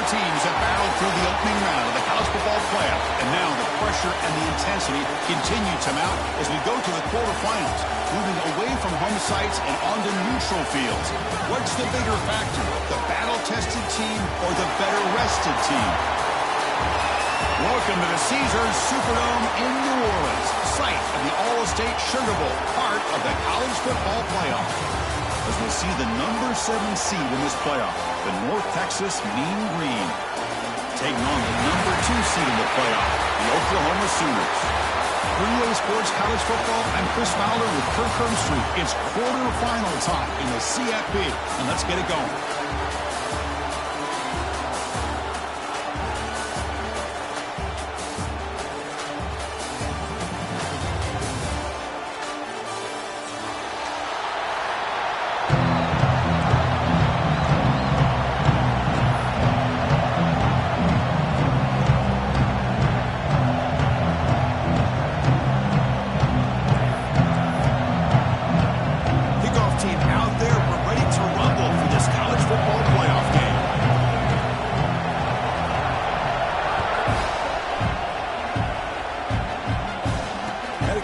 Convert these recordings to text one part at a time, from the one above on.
teams have battled through the opening round of the college football playoff, and now the pressure and the intensity continue to mount as we go to the quarterfinals, moving away from home sites and onto neutral fields. What's the bigger factor, the battle-tested team or the better-rested team? Welcome to the Caesars Superdome in New Orleans, site of the All-State Sugar Bowl, part of the college football playoff. As we'll see the number 7 seed in this playoff, the North Texas Mean Green, taking on the number 2 seed in the playoff, the Oklahoma Sooners. For EA Sports College Football, I'm Chris Fowler with Kirk Herbstreit. It's quarterfinal time in the CFP, and let's get it going.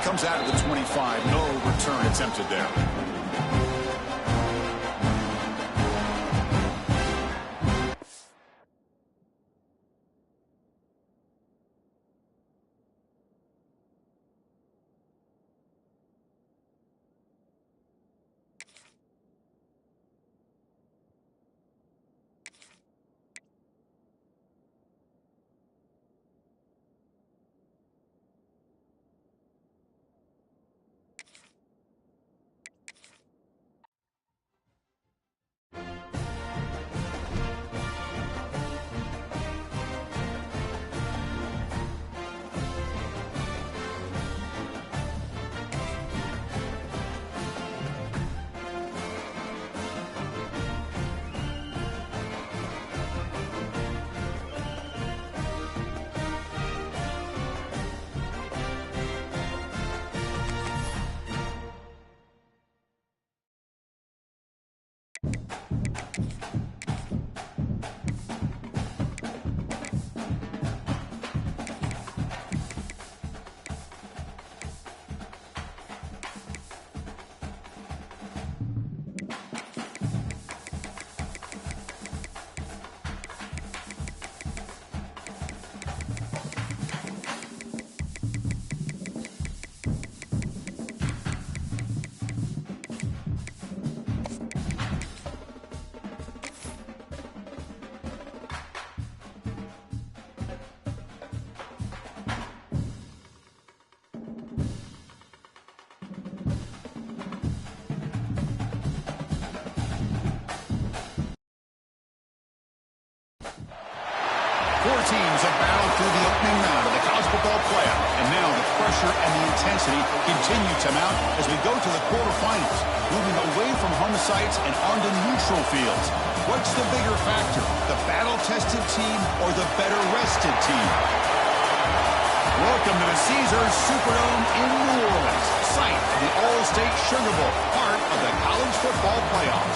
Comes out of the 25. No return attempted there. Four teams have battled through the opening round of the college football playoff, and now the pressure and the intensity continue to mount as we go to the quarterfinals, moving away from home sites and onto neutral fields. What's the bigger factor, the battle-tested team or the better-rested team? Welcome to the Caesars Superdome in New Orleans, site of the All-State Sugar Bowl, part of the college football playoff.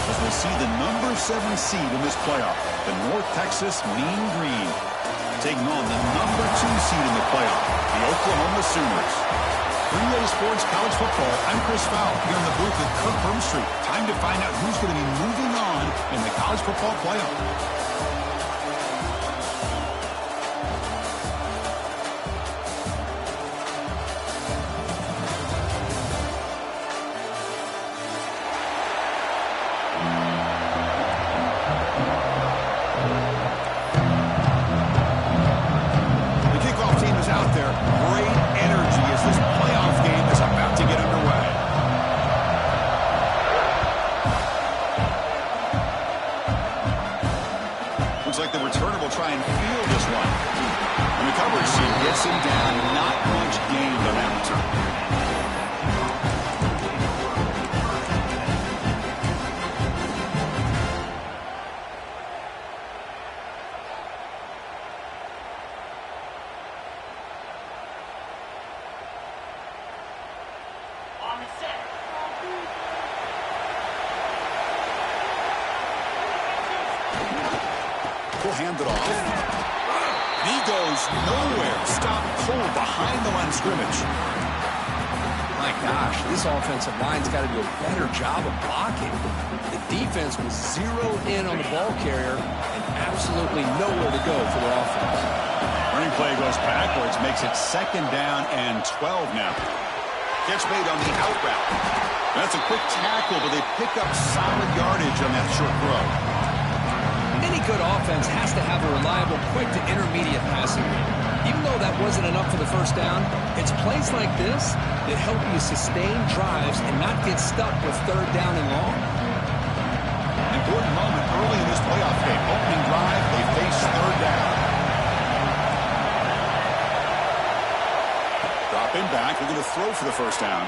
As we see the number 7 seed in this playoff, the North Texas Mean Green, taking on the number 2 seed in the playoff, the Oklahoma Sooners. For EA Sports College Football, I'm Chris Fowler here in the booth with Kirk Herbstreit. Time to find out who's going to be moving on in the college football playoff. Like the returner will try and field this one. And the coverage team gets him down. Not much gained on that return. On the set. He'll hand it off. He goes nowhere. Stopped cold behind the line of scrimmage. My gosh, this offensive line's got to do a better job of blocking. The defense was zeroed in on the ball carrier and absolutely nowhere to go for their offense. Running play goes backwards, makes it 2nd down and 12 now. Catch made on the out route. That's a quick tackle, but they pick up solid yardage on that short throw. Any good offense has to have a reliable, quick to intermediate passing game. Even though that wasn't enough for the first down, it's plays like this that help you sustain drives and not get stuck with 3rd down and long. Important moment early in this playoff game. Opening drive, they face 3rd down. Dropping back, they're going to throw for the first down.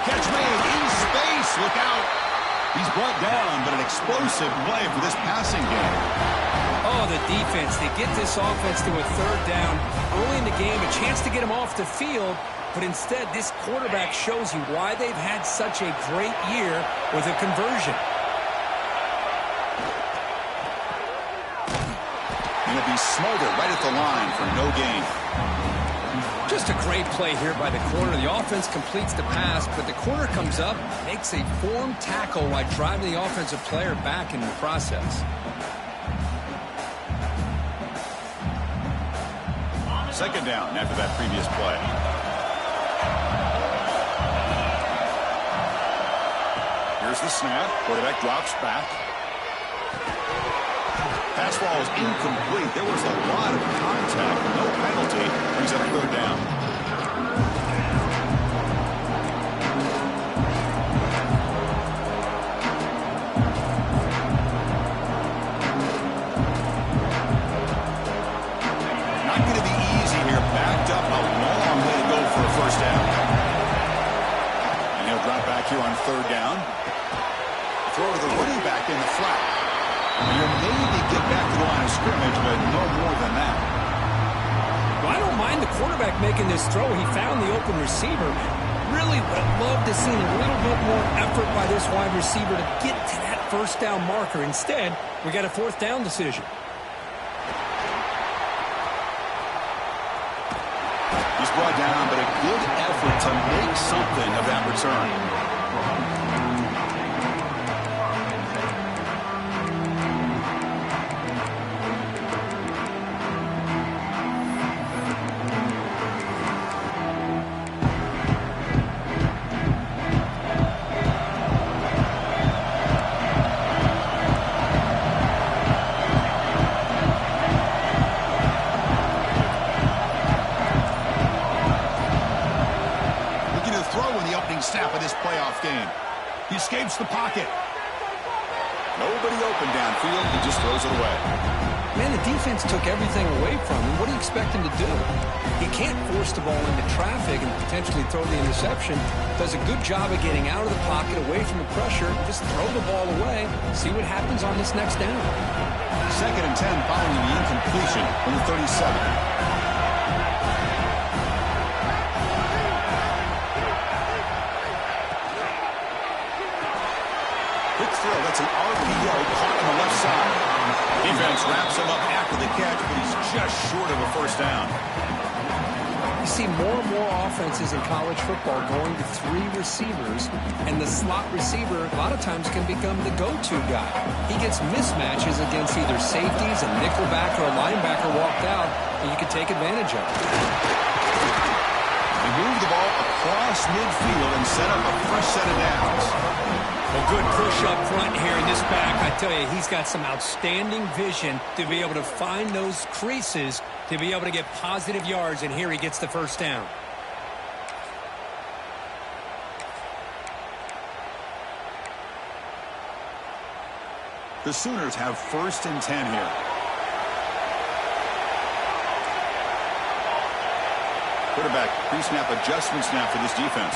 Catch made in space, look out. He's brought down, but an explosive play for this passing game. Oh, the defense. They get this offense to a 3rd down early in the game, a chance to get him off the field, but instead this quarterback shows you why they've had such a great year with a conversion. And it'll be Smolder right at the line for no gain. Just a great play here by the corner. The offense completes the pass, but the corner comes up, makes a formed tackle while driving the offensive player back in the process. Second down after that previous play. Here's the snap. Quarterback drops back. Pass ball is incomplete. There was a lot of contact. No penalty. Brings up 3rd down. Not going to be easy here. Backed up a long way to go for a first down. And he'll drop back here on 3rd down. Throw to the running back in the flat. You'll maybe get back to the line of scrimmage, but no more than that. Well, I don't mind the quarterback making this throw. He found the open receiver. Really would have loved to see a little bit more effort by this wide receiver to get to that first down marker. Instead, we got a 4th down decision. He's brought down, but a good effort to make something of that return. Snap of this playoff game. He escapes the pocket. Nobody open downfield. He just throws it away. Man, the defense took everything away from him. What do you expect him to do? He can't force the ball into traffic and potentially throw the interception. Does a good job of getting out of the pocket, away from the pressure. Just throw the ball away. See what happens on this next down. 2nd and 10 following the incompletion from the 37. That's an RPO caught on the left side. Defense wraps him up after the catch, but he's just short of a first down. You see more and more offenses in college football going to 3 receivers, and the slot receiver a lot of times can become the go-to guy. He gets mismatches against either safeties, a nickelback, or a linebacker walked out, and you can take advantage of it. They move the ball across midfield and set up a fresh set of downs. A good push up front here in this back. I tell you, he's got some outstanding vision to be able to find those creases, to be able to get positive yards, and here he gets the first down. The Sooners have 1st and 10 here. Quarterback pre-snap adjustments now for this defense.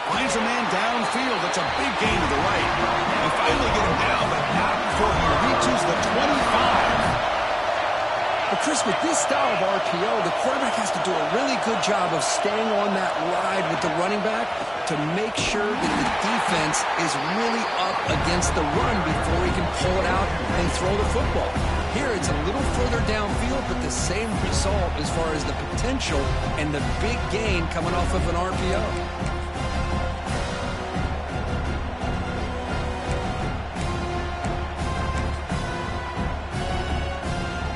Finds a man downfield. That's a big gain to the right. And finally get him down, but not before he reaches the 25. But Chris, with this style of RPO, the quarterback has to do a really good job of staying on that ride with the running back to make sure that the defense is really up against the run before he can pull it out and throw the football. Here it's a little further downfield, but the same result as far as the potential and the big gain coming off of an RPO.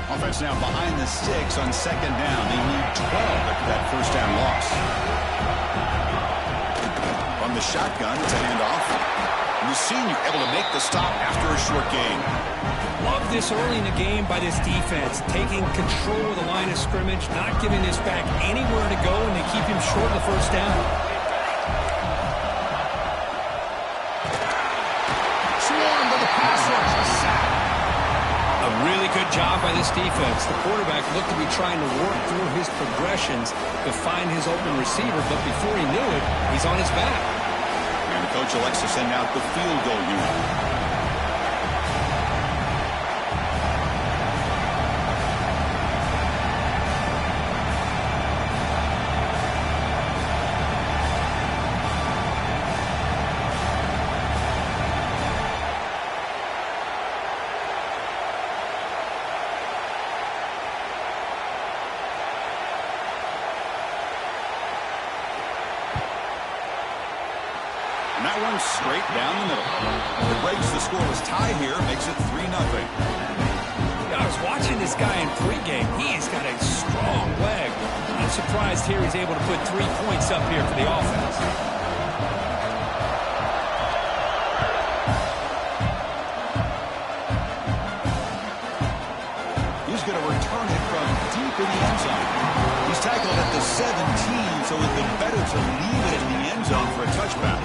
Offense now behind the sticks on second down. They need 12 after that first down loss. From the shotgun, it's a handoff. And the senior able to make the stop after a short gain. Love this early in the game by this defense, taking control of the line of scrimmage, not giving this back anywhere to go, and they keep him short of the first down. Swarmed by the pass rush, a sack. A really good job by this defense. The quarterback looked to be trying to work through his progressions to find his open receiver, but before he knew it, he's on his back. And the coach elects to send out the field goal unit. And that one's straight down the middle. It breaks the scoreless tie here, makes it 3-0. I was watching this guy in pregame. He's got a strong leg. I'm surprised here he's able to put 3 points up here for the offense. He's going to return it from deep in the end zone. He's tackled at the 17, so it'd be better to leave it in the end zone for a touchback.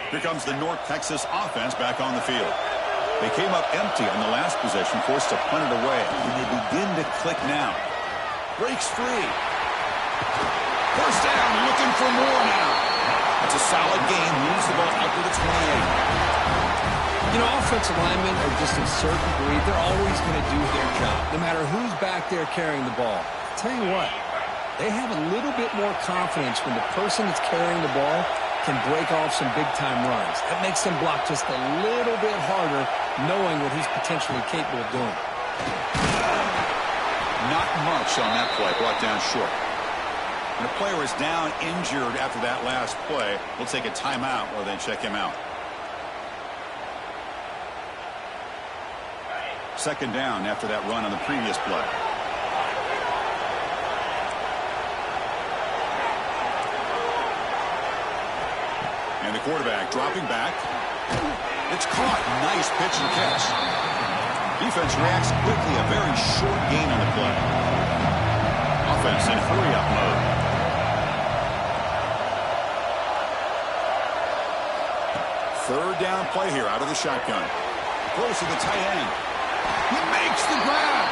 Here comes the North Texas offense back on the field. They came up empty on the last possession, forced to punt it away, and they begin to click now. Breaks free. First down, looking for more now. It's a solid game, moves the ball up to the 28. You know, offensive linemen are just a certain breed. They're always going to do their job, no matter who's back there carrying the ball. I'll tell you what, they have a little bit more confidence when the person that's carrying the ball can break off some big-time runs. That makes them block just a little bit harder, knowing what he's potentially capable of doing. Not much on that play, brought down short. And the player is down injured after that last play. We'll take a timeout while they check him out. Second down after that run on the previous play. And the quarterback dropping back. It's caught. Nice pitch and catch. Defense reacts quickly. A very short gain on the play. Offense in hurry-up mode. Third down play here out of the shotgun. Close to the tight end. He makes the grab.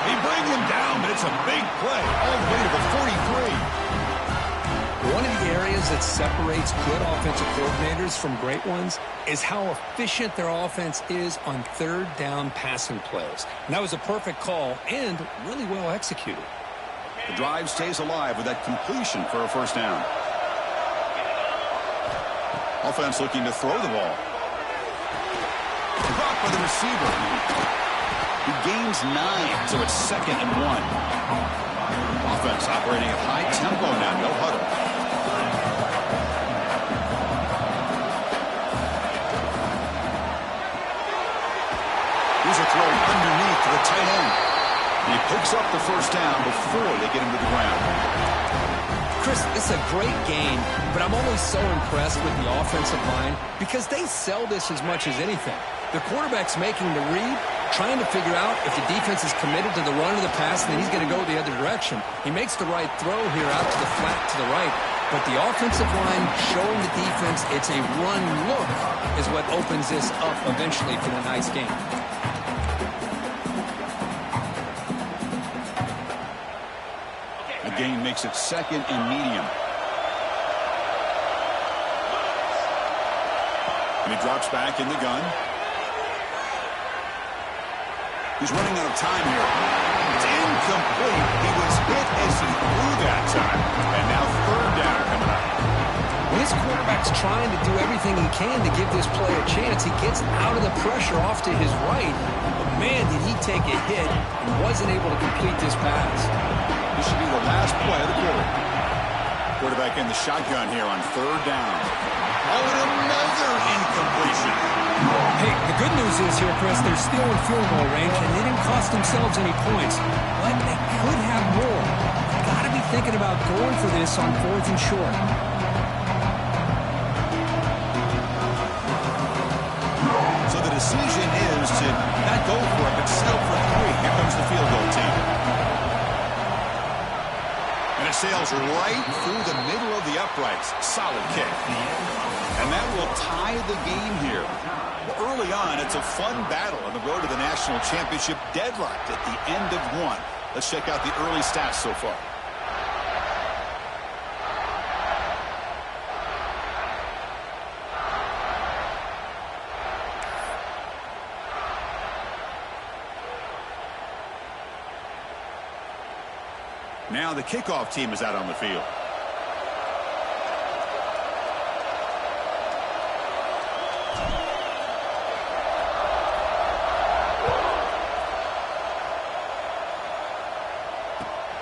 He brings him down, but it's a big play all the way to the 43. One of the areas that separates good offensive coordinators from great ones is how efficient their offense is on third down passing plays. And that was a perfect call and really well executed. The drive stays alive with that completion for a first down. Offense looking to throw the ball. Dropped by the receiver. He gains 9, so it's 2nd and 1. Offense operating at high tempo now, no huddle. Here's a throw underneath to the tight end. And he picks up the first down before they get him to the ground. Chris, it's a great game, but I'm always so impressed with the offensive line because they sell this as much as anything. The quarterback's making the read, trying to figure out if the defense is committed to the run or the pass, and then he's going to go the other direction. He makes the right throw here out to the flat to the right, but the offensive line showing the defense it's a run look is what opens this up eventually for a nice game. The gain makes it 2nd and medium. And he drops back in the gun. He's running out of time here. It's incomplete. He was hit as he threw that time. And now third down coming up. Well, this quarterback's trying to do everything he can to give this play a chance. He gets out of the pressure off to his right. But, man, did he take a hit and wasn't able to complete this pass. This should be the last play of the quarter. Quarterback in the shotgun here on third down. Oh, and another incompletion. Hey, the good news is here, Chris, they're still in field goal range, and they didn't cost themselves any points. But they could have more. They've got to be thinking about going for this on 4th and short. So the decision is to not go for it, but settle for 3. Here comes the field goal team. And it sails right through the middle of the uprights. Solid kick. And that will tie the game here. Well, early on, it's a fun battle on the road to the national championship, deadlocked at the end of 1. Let's check out the early stats so far. Now the kickoff team is out on the field.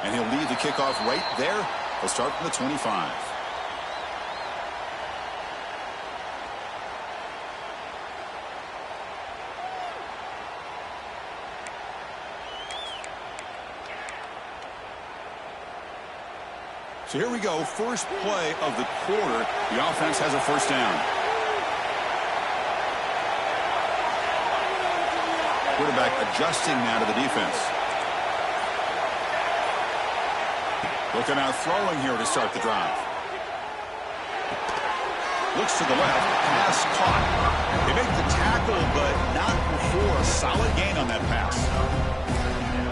And he'll lead the kickoff right there. He'll start from the 25. So here we go, first play of the quarter. The offense has a first down. Quarterback adjusting now to the defense. Looking out throwing here to start the drive. Looks to the left, pass caught. They make the tackle, but not before a solid gain on that pass.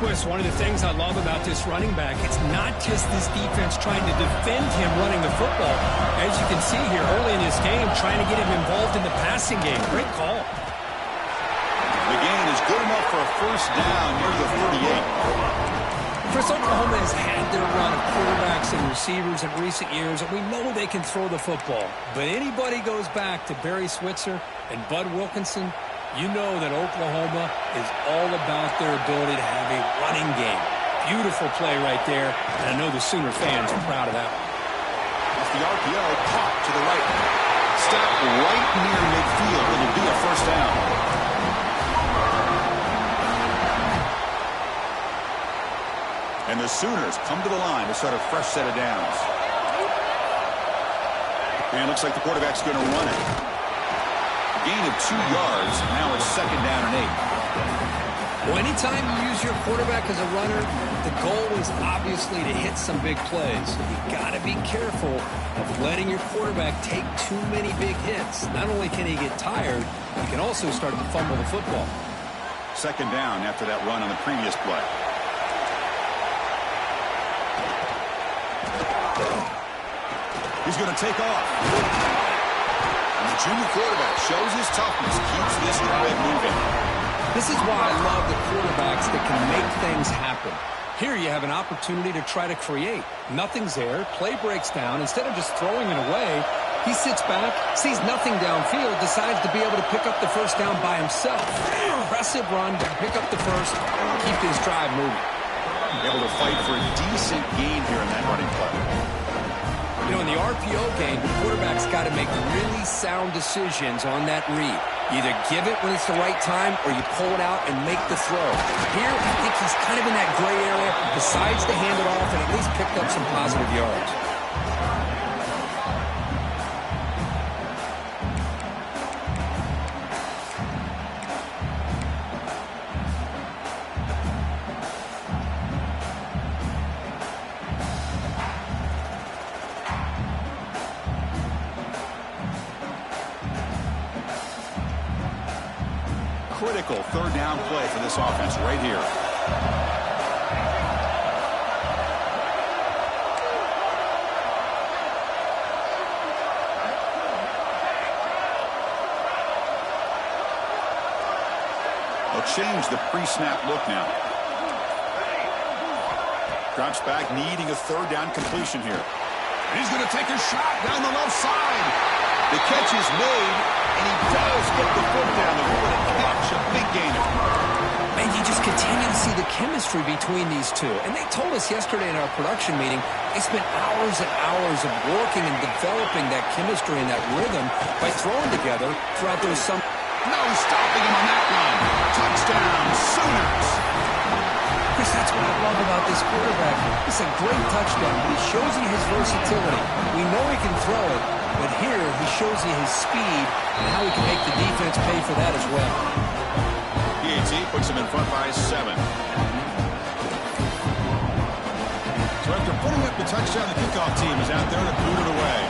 Chris, one of the things I love about this running back, it's not just this defense trying to defend him running the football. As you can see here early in this game, trying to get him involved in the passing game. Great call. The gain is good enough for a first down near the 38. Chris, Oklahoma has had their run of quarterbacks and receivers in recent years, and we know they can throw the football. But anybody goes back to Barry Switzer and Bud Wilkinson, you know that Oklahoma is all about their ability to have a running game. Beautiful play right there, and I know the Sooner fans are proud of that one. Off the RPO, caught to the right. Stop right near midfield. It'll be a first down. And the Sooners come to the line to start a fresh set of downs. And it looks like the quarterback's going to run it. Gain of 2 yards. Now it's second down and 8. Well, anytime you use your quarterback as a runner, the goal is obviously to hit some big plays. You've got to be careful of letting your quarterback take too many big hits. Not only can he get tired, he can also start to fumble the football. Second down after that run on the previous play. He's going to take off. And the junior quarterback shows his toughness, keeps this drive moving. This is why I love the quarterbacks that can make things happen. Here you have an opportunity to try to create. Nothing's there. Play breaks down. Instead of just throwing it away, he sits back, sees nothing downfield, decides to be able to pick up the first down by himself. Impressive run, pick up the first, keep his drive moving. Able to fight for a decent gain here in that running play. You know, in the RPO game, the quarterback's got to make really sound decisions on that read. You either give it when it's the right time or you pull it out and make the throw. Here, I think he's kind of in that gray area, decides to hand it off and at least picked up some positive yards. Critical third down play for this offense right here. They'll change the pre-snap look now. Drops back, needing a third down completion here. He's going to take a shot down the left side. The catch is made, and he does get the foot down. The what a catch, a big gainer. And you just continue to see the chemistry between these two. And they told us yesterday in our production meeting, they spent hours and hours of working and developing that chemistry and that rhythm by throwing together throughout those summer. No stopping him on that run. Touchdown, Sooners. Chris, that's what I love about this quarterback. It's a great touchdown, but he shows you his versatility. We know he can throw it, but here he shows you his speed and how he can make the defense pay for that as well. PAT puts him in front by 7. So after putting up the touchdown, the kickoff team is out there to boot it away.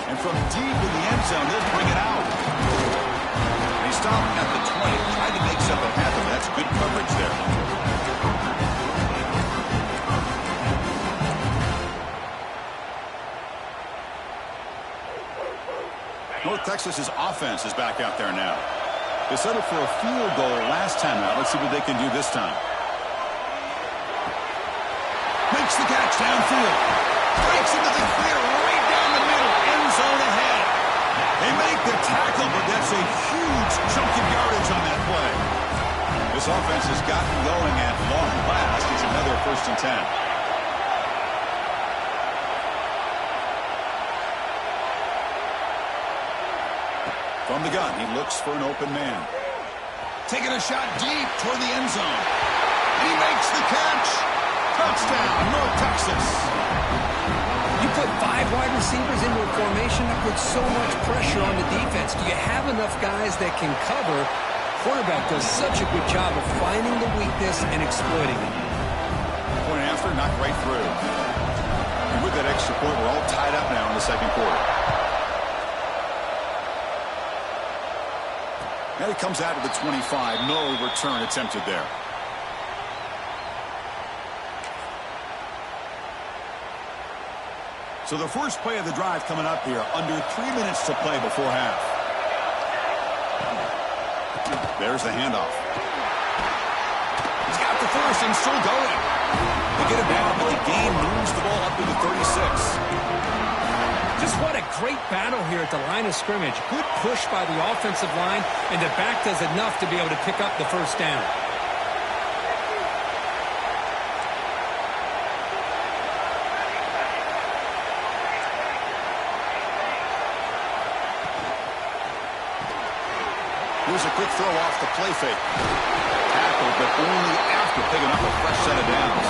And from deep in the end zone, they'll bring it out. They stopped at the 20, tried to make something happen. That's good coverage there. North Texas's offense is back out there now. They settled for a field goal last time out. Let's see what they can do this time. Makes the catch downfield. Breaks into the clear right down the middle. End zone ahead. They make the tackle, but that's a huge chunk of yardage on that play. This offense has gotten going at long last. It's another 1st and 10. From the gun, he looks for an open man. Taking a shot deep toward the end zone. And he makes the catch. Touchdown, North Texas. You put 5 wide receivers into a formation that puts so much pressure on the defense. Do you have enough guys that can cover? Quarterback does such a good job of finding the weakness and exploiting it. Point after, knocked right through. And with that extra point, we're all tied up now in the second quarter. And it comes out of the 25. No return attempted there. So the first play of the drive coming up here. Under 3 minutes to play before half. There's the handoff. He's got the first and still going. They get it down, but the game moves the ball up to the 36. Just what a great battle here at the line of scrimmage. Good push by the offensive line, and the back does enough to be able to pick up the first down. Here's a quick throw off the play fake. Tackled, but only after picking up a fresh set of downs.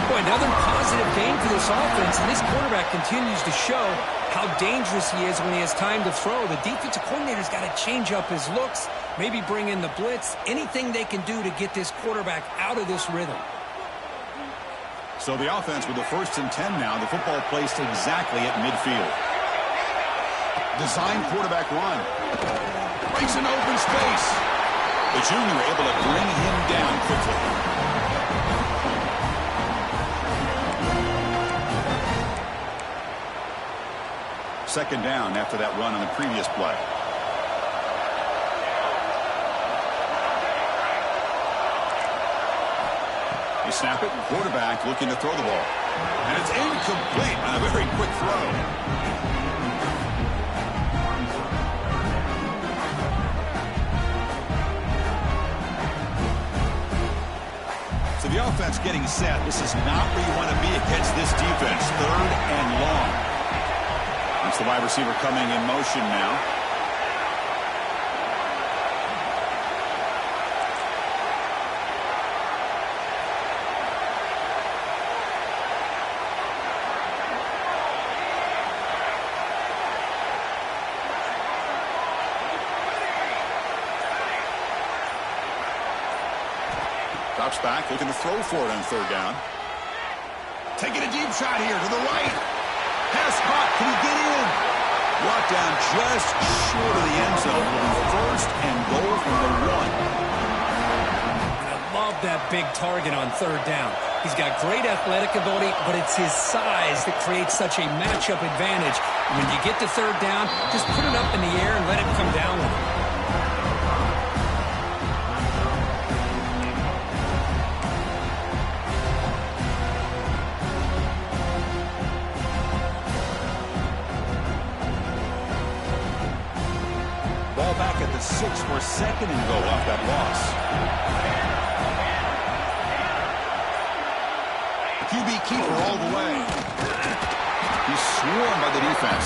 Boy, another positive game for this offense, and this quarterback continues to show how dangerous he is when he has time to throw. The defensive coordinator's got to change up his looks, maybe bring in the blitz, anything they can do to get this quarterback out of this rhythm. So the offense with the 1st and 10 now, the football placed exactly at midfield. Design quarterback run. Breaks an open space. The junior able to bring him down quickly. Second down after that run on the previous play. They snap it, quarterback looking to throw the ball. And it's incomplete on a very quick throw. So the offense getting set. This is not where you want to be against this defense. 3rd and long. That's the wide receiver coming in motion now. Drops back, looking to throw for it on 3rd down. Taking a deep shot here to the right. Pass caught. Can he get in? Brought down just short of the end zone. It'll be 1st and goal from the 1. I love that big target on third down. He's got great athletic ability, but it's his size that creates such a matchup advantage. When you get to third down, just put it up in the air and let him come down with it. Ball back at the 6 for second and goal off that loss. QB keeper all the way. He's swarmed by the defense.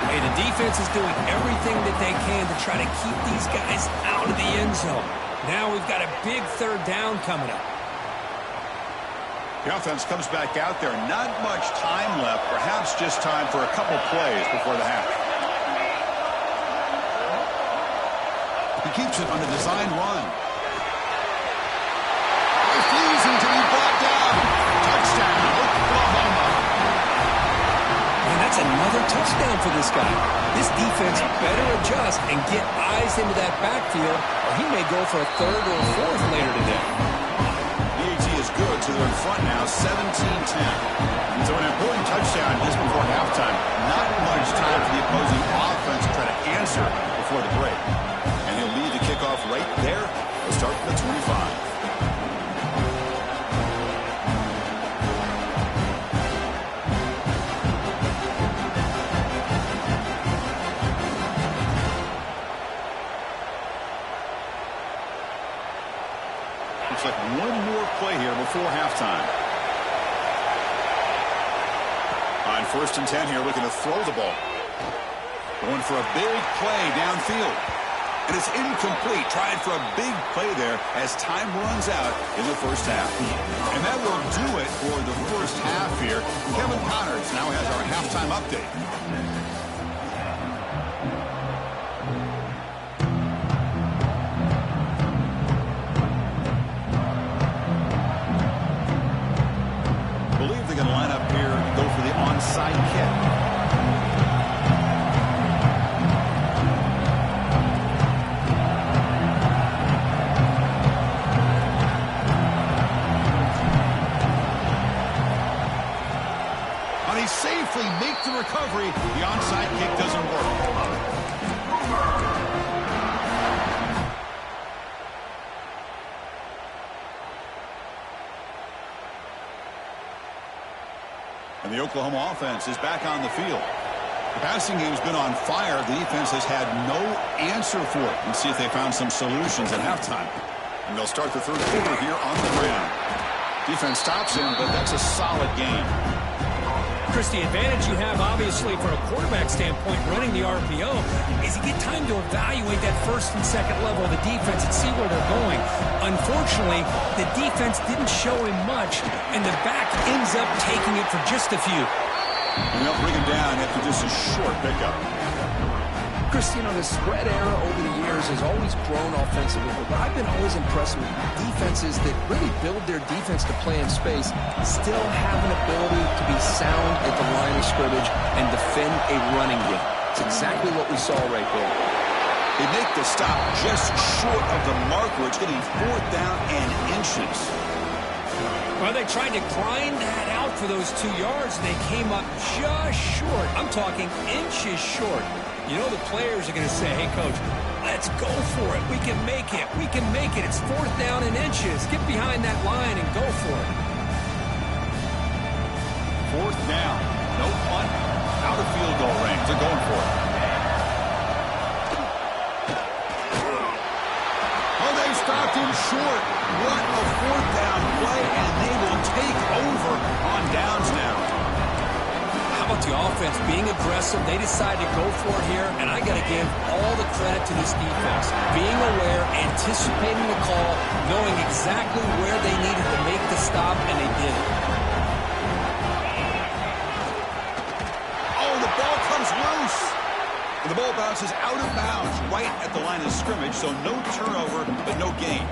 Hey, the defense is doing everything that they can to try to keep these guys out of the end zone. Now we've got a big third down coming up. The offense comes back out there. Not much time left. Perhaps just time for a couple plays before the half. He keeps it on the design run. Refusing to be brought down. Touchdown, Oklahoma. And that's another touchdown for this guy. This defense better adjust and get eyes into that backfield, or he may go for a third or a fourth later today. DAT is good, so they're in front now, 17-10. So an important touchdown just before halftime. Not much time for the opposing offense to try to answer before the break. And he'll lead the kickoff right there. We'll start from the 25. Looks like one more play here before halftime. On 1st and 10 here, looking to throw the ball. Going for a big play downfield. And it's incomplete. Tried for a big play there as time runs out in the first half. And that will do it for the first half here. Kevin Connors now has our halftime update. Believe they're going to line up here and go for the onside kick. Safely make the recovery. The onside kick doesn't work. And the Oklahoma offense is back on the field. The passing game's been on fire. The defense has had no answer for it. Let's see if they found some solutions at halftime. And they'll start the third quarter here on the ground. Defense stops him, but that's a solid game. Chris, the advantage you have, obviously, from a quarterback standpoint, running the RPO, is you get time to evaluate that first and second level of the defense and see where they're going. Unfortunately, the defense didn't show him much, and the back ends up taking it for just a few. And they'll bring him down after just a short pickup. Chris, you know, the spread era over the years has always grown offensively, but I've been always impressed with defenses that really build their defense to play in space, still have an ability to be sound at the line of scrimmage and defend a running game. It's exactly what we saw right there. They make the stop just short of the marker. It's getting 4th down and inches. Well, they tried to grind that out for those 2 yards. They came up just short. I'm talking inches short. You know the players are going to say, hey, Coach, let's go for it. We can make it. We can make it. It's 4th down and inches. Get behind that line and go for it. 4th down. No punt. Out of field goal range. They're going for it. Oh, they stopped him short. What a 4th down play, and they will take over on downs now. How about the offense being aggressive? They decide to go for it here, and I got to give all the credit to this defense. Being aware, anticipating the call, knowing exactly where they needed to make the stop, and they did it. Oh, the ball comes loose. And the ball bounces out of bounds right at the line of scrimmage, so no turnover, but no gain.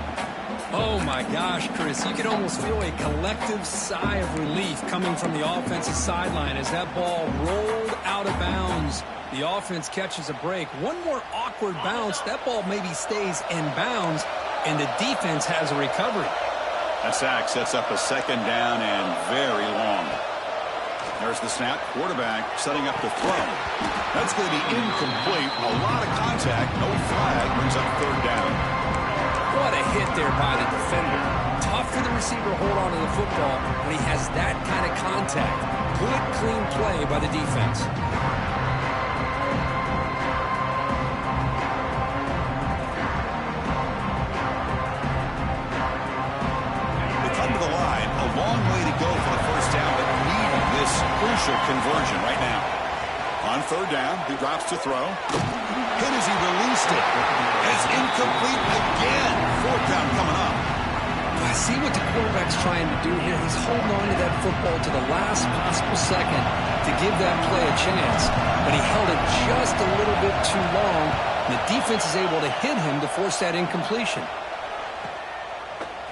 Oh, my gosh, Chris, you can almost feel a collective sigh of relief coming from the offensive sideline as that ball rolled out of bounds. The offense catches a break. One more awkward bounce. That ball maybe stays in bounds, and the defense has a recovery. That sack sets up a second down and very long. There's the snap. Quarterback setting up the throw. That's going to be incomplete. A lot of contact. No flag. Brings up third down. What a hit there by the defender. Tough for the receiver to hold on to the football when he has that kind of contact. Good, clean play by the defense. They come to the line. A long way to go for the first down, but needing this crucial conversion right now. On third down, he drops to throw. Hit as he released it. It's incomplete again. Fourth down coming up. I see what the quarterback's trying to do here. He's holding on to that football to the last possible second to give that play a chance. But he held it just a little bit too long. And the defense is able to hit him to force that incompletion.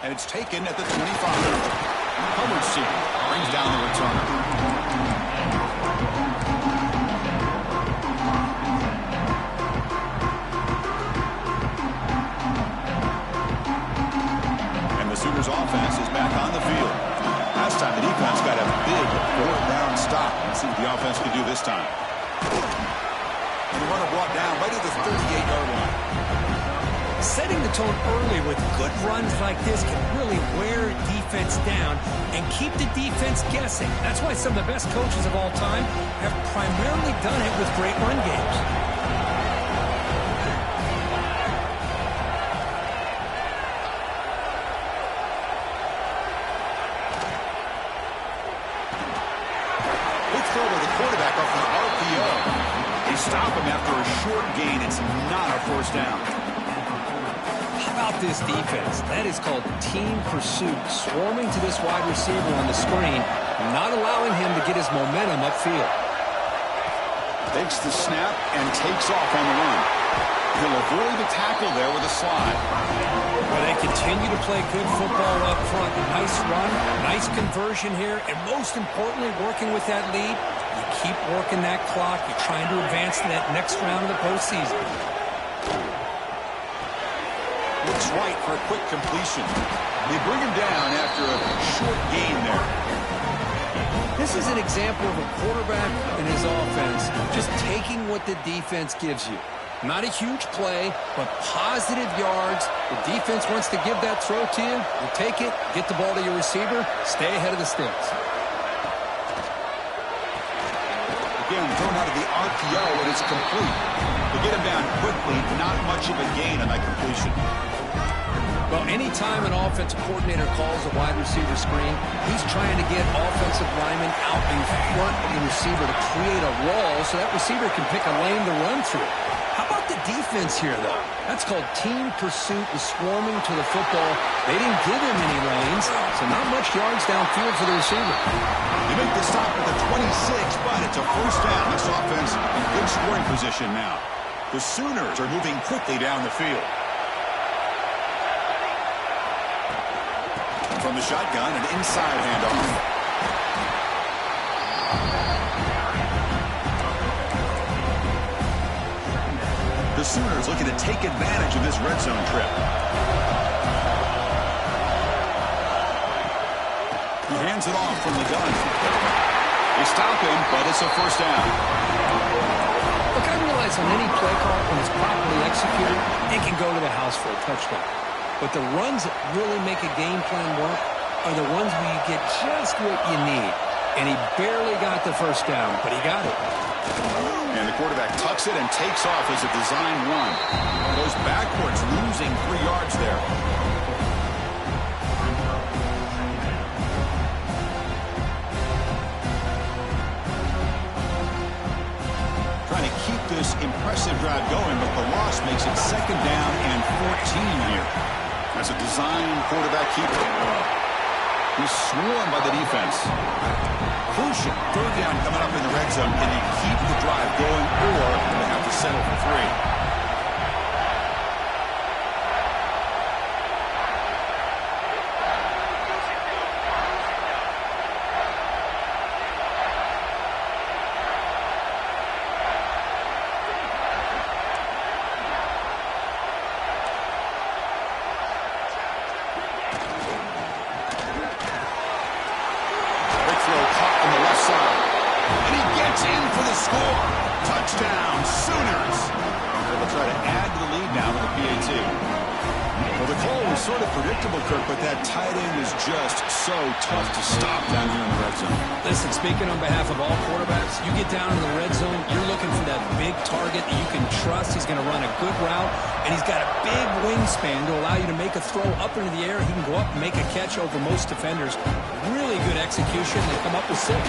And it's taken at the 25. Hubbard brings down the returner. Sooners offense is back on the field. Last time the defense got a big fourth down stop. Let's see what the offense can do this time. And the runner brought down right at the 38-yard line. Setting the tone early with good runs like this can really wear defense down and keep the defense guessing. That's why some of the best coaches of all time have primarily done it with great run games. Stop him after a short gain. It's not a first down. How about this defense? That is called team pursuit. Swarming to this wide receiver on the screen, not allowing him to get his momentum upfield. Takes the snap and takes off on the run. He'll avoid the tackle there with a slide. Well, they continue to play good football up front. Nice run, nice conversion here, and most importantly, working with that lead. You keep working that clock. You're trying to advance to that next round of the postseason. Looks right for a quick completion. They bring him down after a short gain there. This is an example of a quarterback and his offense just taking what the defense gives you. Not a huge play, but positive yards. The defense wants to give that throw to you. You take it, get the ball to your receiver, stay ahead of the sticks. Again, thrown out of the RPO, and it's complete. To get him down quickly, not much of a gain on that completion. Well, anytime an offensive coordinator calls a wide receiver screen, he's trying to get offensive linemen out in front of the receiver to create a wall so that receiver can pick a lane to run through. How about the defense here, though? That's called team pursuit and swarming to the football. They didn't give him any lanes, so not much yards downfield for the receiver. They make the stop at the 26, but it's a first down. This offense in good scoring position now. The Sooners are moving quickly down the field. From the shotgun, an inside handoff. The Sooners looking to take advantage of this red zone trip. He hands it off from the gun. They stop him, but it's a first down. Look, I realize on any play call, when it's properly executed, it can go to the house for a touchdown. But the runs that really make a game plan work are the ones where you get just what you need. And he barely got the first down, but he got it. And the quarterback tucks it and takes off as a design run. Goes backwards, losing 3 yards there. Trying to keep this impressive drive going, but the loss makes it second down and 14 here. As a design quarterback keeper. He's swarmed by the defense. Crucial third down coming up in the red zone. Can they keep the drive going, or do they have to settle for 3? score. Touchdown, Sooners. They'll try to add to the lead now with the PAT. Well, the call was sort of predictable, Kirk, but that tight end is just so tough to stop down here in the red zone. Listen, speaking on behalf of all quarterbacks, you get down in the red zone, you're looking for that big target that you can trust. He's going to run a good route, and he's got a big wingspan to allow you to make a throw up into the air. He can go up and make a catch over most defenders. Really good execution. They come up with 6.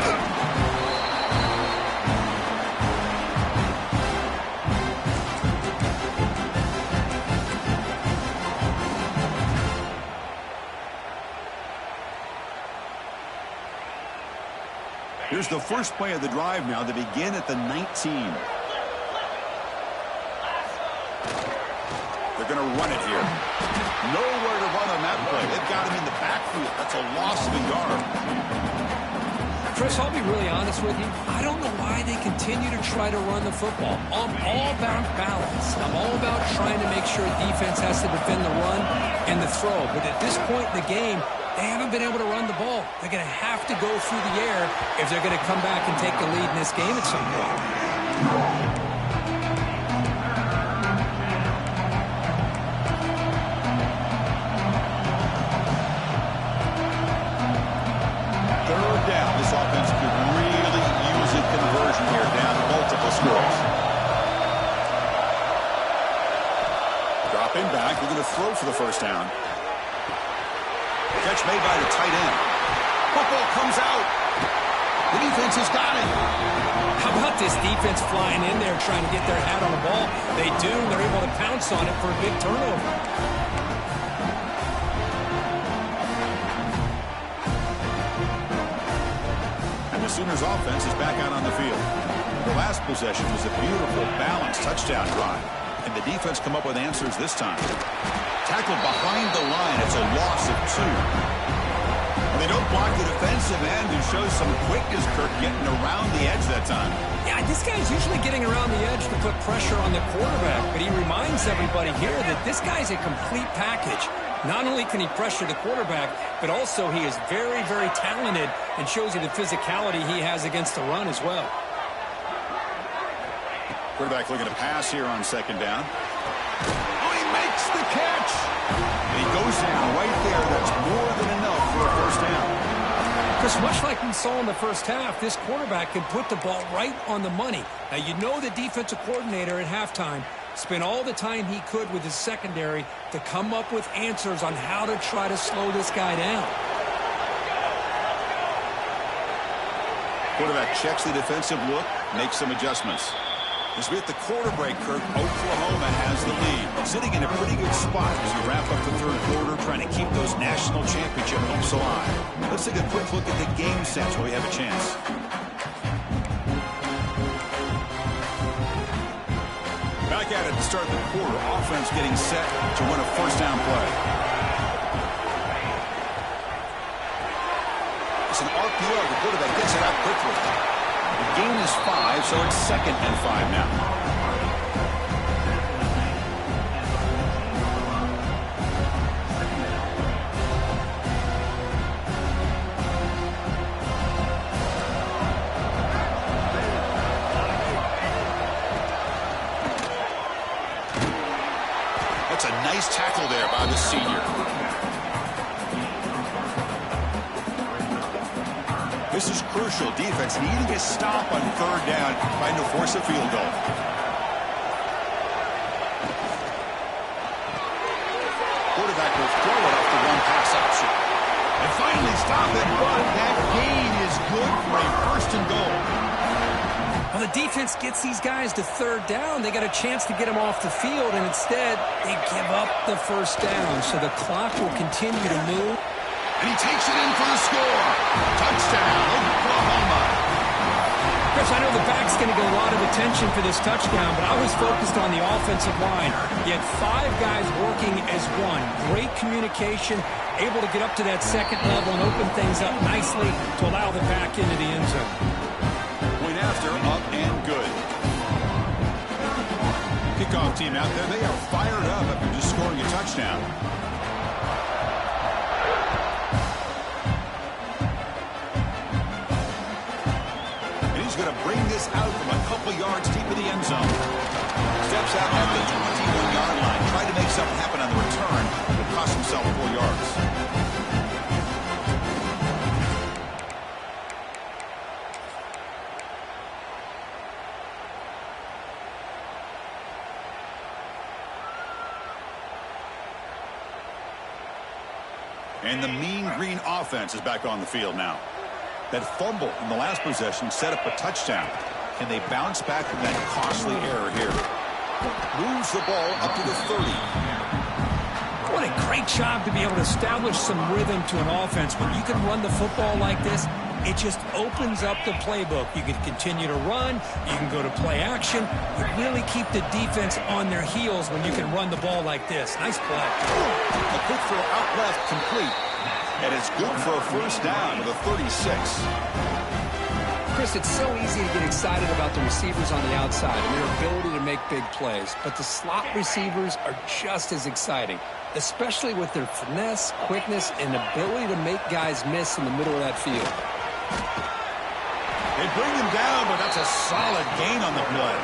Here's the first play of the drive now. They begin at the 19. They're going to run it here. Nowhere to run on that play. They've got him in the backfield. That's a loss of a yard. Chris, I'll be really honest with you. I don't know why they continue to try to run the football. I'm all about balance. I'm all about trying to make sure defense has to defend the run and the throw. But at this point in the game, they haven't been able to run the ball. They're going to have to go through the air if they're going to come back and take the lead in this game at some point. Third down. This offense could really use a conversion here, down multiple scores. Dropping back. They're going to throw for the first down. Catch made by the tight end. Football comes out. The defense has got it. How about this defense flying in there trying to get their hat on the ball? They do, and they're able to pounce on it for a big turnover. And the Sooners offense is back out on the field. The last possession was a beautiful, balanced touchdown drive. And the defense come up with answers this time. Tackled behind the line. It's a loss of 2. And they don't block the defensive end, who shows some quickness, Kirk, getting around the edge that time. Yeah, this guy's usually getting around the edge to put pressure on the quarterback, but he reminds everybody here that this guy's a complete package. Not only can he pressure the quarterback, but also he is very, very talented and shows you the physicality he has against the run as well. Quarterback looking to pass here on second down. Makes the catch. And he goes down right there. That's more than enough for a first down. Because much like we saw in the first half, this quarterback can put the ball right on the money. Now, you know the defensive coordinator at halftime spent all the time he could with his secondary to come up with answers on how to try to slow this guy down. Quarterback checks the defensive look, makes some adjustments. As we hit the quarter break, Kirk, Oklahoma has the lead. Sitting in a pretty good spot as we wrap up the third quarter, trying to keep those national championship hopes alive. Let's take a quick look at the game sense while we have a chance. Back at it to start the quarter. Offense getting set to run a first down play. It's an RPO. The quarterback gets it out quickly. The gain is 5, so it's 2nd and 5 now. That's a nice tackle there by the senior. This is crucial. Defense needing a stop on third down, trying to force a field goal. Quarterback will throw it off the run pass option. And finally stop and run. That gain is good for a first and goal. Well, the defense gets these guys to third down. They got a chance to get them off the field, and instead they give up the first down. So the clock will continue to move. And he takes it in for the score. Touchdown, Oklahoma. Chris, I know the back's going to get a lot of attention for this touchdown, but I was focused on the offensive line. You had 5 guys working as one. Great communication, able to get up to that second level and open things up nicely to allow them back into the end zone. Point after, up and good. Kickoff team out there, they are fired up after just scoring a touchdown. is going to bring this out from a couple yards deep in the end zone. Steps out at the 21-yard line. Tried to make something happen on the return, but cost himself 4 yards. And the Mean Green offense is back on the field now. That fumble in the last possession set up a touchdown. Can they bounce back from that costly error here? Moves the ball up to the 30. What a great job to be able to establish some rhythm to an offense. When you can run the football like this, it just opens up the playbook. You can continue to run. You can go to play action. You really keep the defense on their heels when you can run the ball like this. Nice play. A quick throw out left, complete. And it's good for a first down to the 36. Chris, it's so easy to get excited about the receivers on the outside and their ability to make big plays. But the slot receivers are just as exciting, especially with their finesse, quickness, and ability to make guys miss in the middle of that field. They bring him down, but that's a solid gain on the play.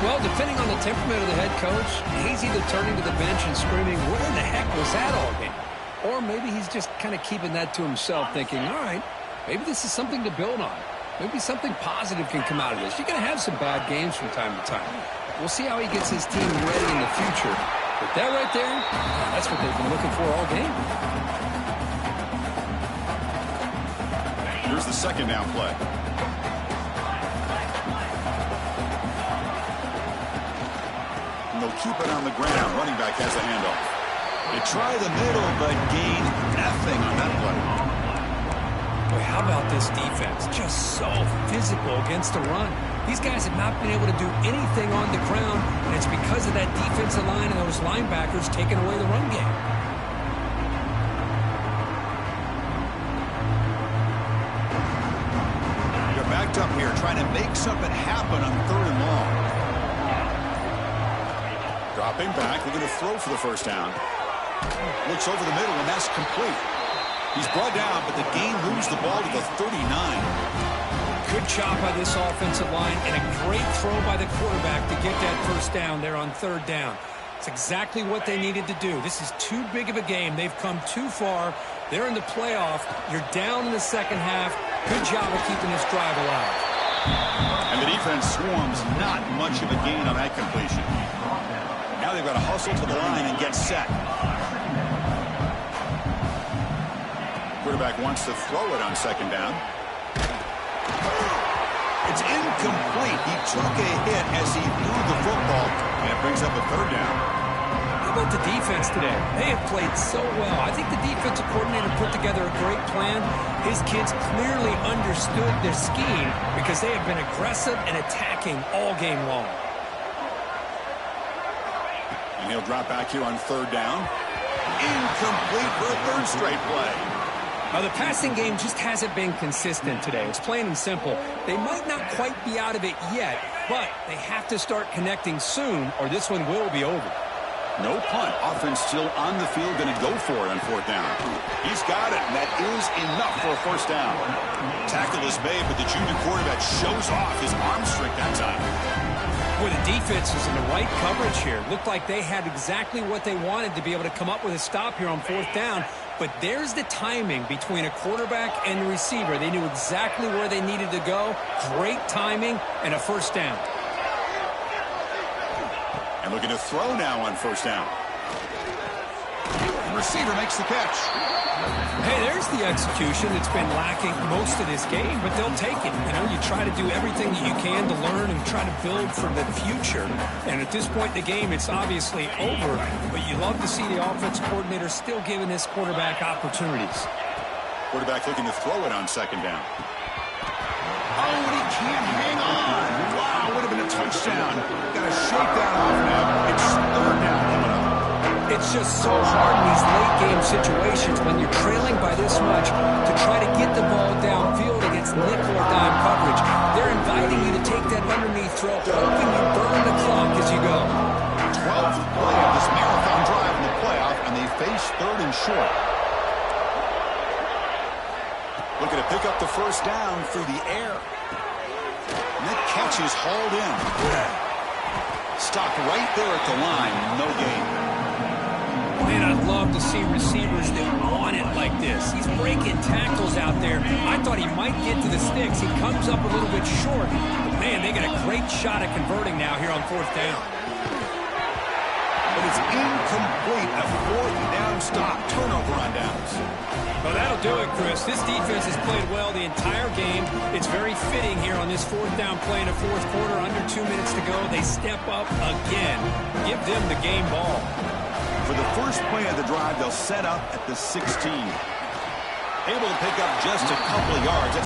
Well, depending on the temperament of the head coach, he's either turning to the bench and screaming, "Where in the heck was that all game?" Or maybe he's just kind of keeping that to himself, thinking, all right, maybe this is something to build on. Maybe something positive can come out of this. You're going to have some bad games from time to time. We'll see how he gets his team ready in the future. But that right there, that's what they've been looking for all game. Here's the second down play. And they'll keep it on the ground. Running back has a handoff. They try the middle, but gain nothing on that play. Boy, how about this defense? Just so physical against the run. These guys have not been able to do anything on the ground, and it's because of that defensive line and those linebackers taking away the run game. They're backed up here, trying to make something happen on 3rd and long. Dropping back, they're going to throw for the first down. Looks over the middle, and that's complete. He's brought down, but the gain moves the ball to the 39. Good job by this offensive line, and a great throw by the quarterback to get that first down there on 3rd down. It's exactly what they needed to do. This is too big of a game. They've come too far. They're in the playoff. You're down in the second half. Good job of keeping this drive alive. And the defense swarms, not much of a gain on that completion. Now they've got to hustle to the line and get set. Quarterback wants to throw it on 2nd down. It's incomplete. He took a hit as he threw the football, and it brings up a 3rd down. How about the defense today? They have played so well. I think the defensive coordinator put together a great plan. His kids clearly understood their scheme because they have been aggressive and attacking all game long. And he'll drop back here on 3rd down. Incomplete for a 3rd straight play. The passing game just hasn't been consistent today. It's plain and simple. They might not quite be out of it yet, but they have to start connecting soon or this one will be over. No punt. Offense still on the field, going to go for it on 4th down. He's got it, and that is enough for a first down. Tackle is made, but the junior quarterback shows off his arm strength that time. Boy, the defense was in the right coverage here. Looked like they had exactly what they wanted to be able to come up with a stop here on 4th down. But there's the timing between a quarterback and the receiver. They knew exactly where they needed to go. Great timing and a first down. And looking to throw now on 1st down. The receiver makes the catch. Hey, there's the execution that's been lacking most of this game, but they'll take it. You know, you try to do everything that you can to learn and try to build for the future. And at this point in the game, it's obviously over, but you love to see the offense coordinator still giving this quarterback opportunities. Quarterback looking to throw it on 2nd down. Oh, and he can't hang on. Wow, would have been a touchdown. Got to shake that off now. It's 3rd down coming up. It's just so hard in these late-game situations when you're trailing by this much to try to get the ball downfield against nickel or dime coverage. They're inviting you to take that underneath throw, hoping you burn the clock as you go. 12th play of this marathon drive in the playoff, and they face 3rd and short. Looking to pick up the first down through the air. She's hauled in. Stopped right there at the line. No gain. Man, I'd love to see receivers that want it like this. He's breaking tackles out there. I thought he might get to the sticks. He comes up a little bit short. But, man, they got a great shot at converting now here on 4th down. But it's incomplete. A 4th down stop. Turnover on downs. Well, that'll do it, Chris. This defense has played well the entire game. It's very fitting here on this 4th down play in the 4th quarter. Under 2 minutes to go. They step up again. Give them the game ball. For the first play of the drive, they'll set up at the 16. Able to pick up just a couple of yards.